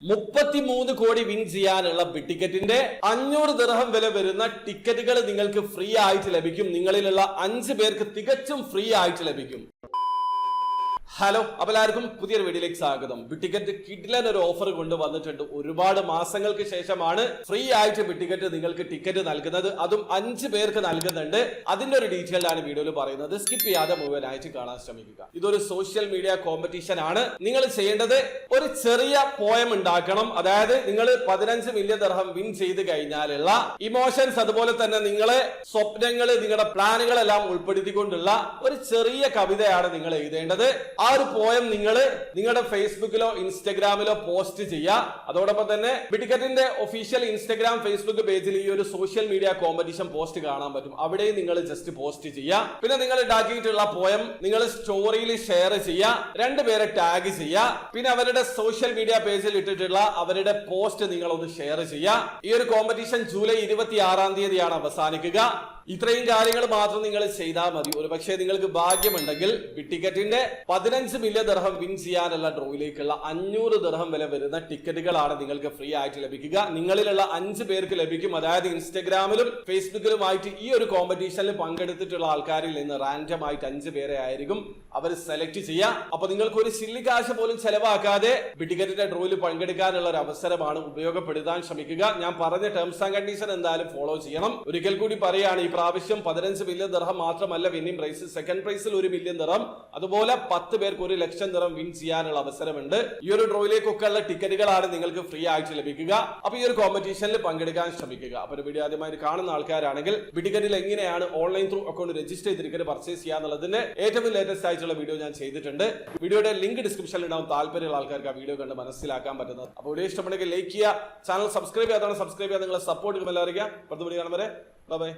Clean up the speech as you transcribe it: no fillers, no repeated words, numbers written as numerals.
33 കോടി വിൻ ചെയ്യാനുള്ള ടിക്കറ്റിന്റെ 500 ദിർഹം വില വരുന്ന ടിക്കറ്റുകൾ നിങ്ങൾക്ക് ഫ്രീ ആയിട്ട് ലഭിക്കും. നിങ്ങളിലുള്ള 5 പേർക്ക് തികച്ചും ഫ്രീ ആയിട്ട് ലഭിക്കും. ഹലോ, അപ്പോൾ എല്ലാവർക്കും പുതിയൊരു വീഡിയോയിലേക്ക് സ്വാഗതം. ടിക്കറ്റ് കിഡിലൻ ഒരു ഓഫർ കൊണ്ട് വന്നിട്ടുണ്ട്. ഒരുപാട് മാസങ്ങൾക്ക് ശേഷമാണ് ഫ്രീ ആയിട്ട് ടിക്കറ്റ് നിങ്ങൾക്ക് ടിക്കറ്റ് നൽകുന്നത്. അതും 5 പേർക്ക് നൽകുന്നുണ്ട്. അതിന്റെ ഒരു ഡീറ്റെയിൽ ആണ് വീഡിയോയിൽ പറയുന്നത്. സ്കിപ്പ് ചെയ്യാതെ മുഴുവനായിട്ട് കാണാൻ ശ്രമിക്കുക. ഇതൊരു സോഷ്യൽ മീഡിയ കോമ്പറ്റീഷൻ ആണ്. നിങ്ങൾ ചെയ്യേണ്ടത് ഒരു ചെറിയ പോയം ഉണ്ടാക്കണം. അതായത് നിങ്ങൾ 15 മില്യൺ ദിർഹം വിൻ ചെയ്ത് കഴിഞ്ഞാലുള്ള ഇമോഷൻസ്, അതുപോലെ തന്നെ നിങ്ങളെ സ്വപ്നങ്ങൾ, നിങ്ങളുടെ പ്ലാനുകളെല്ലാം ഉൾപ്പെടുത്തിക്കൊണ്ടുള്ള ഒരു ചെറിയ കവിതയാണ് നിങ്ങൾ എഴുതേണ്ടത്. ആ ഒരു പോയം നിങ്ങൾ നിങ്ങളുടെ ഫേസ്ബുക്കിലോ ഇൻസ്റ്റഗ്രാമിലോ പോസ്റ്റ് ചെയ്യുക. അതോടൊപ്പം തന്നെ ടിക്കറ്റിന്റെ ഒഫീഷ്യൽ ഇൻസ്റ്റഗ്രാം ഫേസ്ബുക്ക് പേജിൽ ഈ ഒരു സോഷ്യൽ മീഡിയ കോമ്പറ്റീഷൻ പോസ്റ്റ് കാണാൻ പറ്റും. അവിടെയും നിങ്ങൾ ജസ്റ്റ് പോസ്റ്റ് ചെയ്യുക. പിന്നെ നിങ്ങൾ ഉണ്ടാക്കിയിട്ടുള്ള പോയം നിങ്ങൾ സ്റ്റോറിയിൽ ഷെയർ ചെയ്യുക. 2 പേരെ ടാഗ് ചെയ്യുക. പിന്നെ അവരുടെ സോഷ്യൽ മീഡിയ പേജിൽ ഇട്ടിട്ടുള്ള അവരുടെ പോസ്റ്റ് നിങ്ങൾ ഒന്ന് ഷെയർ ചെയ്യുക. ഈ ഒരു കോമ്പറ്റീഷൻ ജൂലൈ 26-ാം തീയതിയാണ് അവസാനിക്കുക. ഇത്രയും കാര്യങ്ങൾ മാത്രം നിങ്ങൾ ചെയ്താൽ മതി. ഒരു പക്ഷേ നിങ്ങൾക്ക് ഭാഗ്യമുണ്ടെങ്കിൽ ടിക്കറ്റിന്റെ 15 മില്യൺ ദിർഹം വിൻ ചെയ്യാനുള്ള ഡ്രോയിലേക്കുള്ള 500 ദിർഹം വില വരുന്ന ടിക്കറ്റുകളാണ് നിങ്ങൾക്ക് ഫ്രീ ആയിട്ട് ലഭിക്കുക. നിങ്ങളിലുള്ള 5 പേർക്ക് ലഭിക്കും. അതായത് ഇൻസ്റ്റഗ്രാമിലും ഫേസ്ബുക്കിലുമായിട്ട് ഈ ഒരു കോമ്പറ്റീഷനിൽ പങ്കെടുത്തിട്ടുള്ള ആൾക്കാരിൽ നിന്ന് റാൻഡം ആയിട്ട് 5 പേരെ ആയിരിക്കും അവർ സെലക്ട് ചെയ്യുക. അപ്പൊ നിങ്ങൾക്ക് ഒരു ചില്ലി കാശ് പോലും ചെലവാക്കാതെ ടിക്കറ്റിന്റെ ഡ്രോയിൽ പങ്കെടുക്കാനുള്ള ഒരു അവസരമാണ്. ഉപയോഗപ്പെടുത്താൻ ശ്രമിക്കുക. ഞാൻ പറഞ്ഞ ടേംസ് ആൻഡ് കണ്ടീഷൻ എന്തായാലും ഫോളോ ചെയ്യണം. ഒരിക്കൽ കൂടി പറയുകയാണ്, ഈ പ്രാവശ്യം 15 മില്യൺ ദിർഹം മാത്രമല്ല വിന്നിംഗ് പ്രൈസ്. സെക്കൻഡ് പ്രൈസിൽ 1 മില്യൺ ദിർഹം, അതുപോലെ 10 പേർക്ക് 1 ലക്ഷം ദിർഹം വിൻ ചെയ്യാനുള്ള അവസരമുണ്ട്. ഈ ഒരു ഡ്രോയിലേക്കൊക്കെ ഉള്ള ടിക്കറ്റുകളാണ് നിങ്ങൾക്ക് ഫ്രീ ആയിട്ട് ലഭിക്കുക. അപ്പൊ ഈ ഒരു കോമ്പറ്റീഷനിൽ പങ്കെടുക്കാൻ ശ്രമിക്കുക. അപ്പൊ ഒരു വീഡിയോ ആദ്യമായിട്ട് കാണുന്ന ആൾക്കാരാണെങ്കിൽ ടിക്കറ്റിൽ എങ്ങനെയാണ് ഓൺലൈൻ ത്രൂ അക്കൗണ്ട് രജിസ്റ്റർ ചെയ്ത് ടിക്കറ്റ് പർച്ചേസ് ചെയ്യാന്നുള്ളതിന്റെ ഏറ്റവും ലേറ്റസ്റ്റ് ആയിട്ടുള്ള വീഡിയോ ഞാൻ ചെയ്തിട്ടുണ്ട്. വീഡിയോയുടെ ലിങ്ക് ഡിസ്ക്രിപ്ഷനിൽ ഉണ്ടാവും. താല്പര്യമുള്ള ആൾക്കാർക്ക് ആ വീഡിയോ കണ്ട് മനസ്സിലാക്കാൻ പറ്റുന്നത്. അപ്പോൾ വീഡിയോ ഇഷ്ടപ്പെടുന്നെങ്കിൽ ലൈക്ക് ചെയ്യുക. ചാനൽ സബ്സ്ക്രൈബ് ചെയ്യാതാണ് സബ്സ്ക്രൈബ് ചെയ്യാൻ നിങ്ങളെ സപ്പോർട്ട് എല്ലാവരും. അടുത്ത വീഡിയോ കാണും വരെ ബൈ.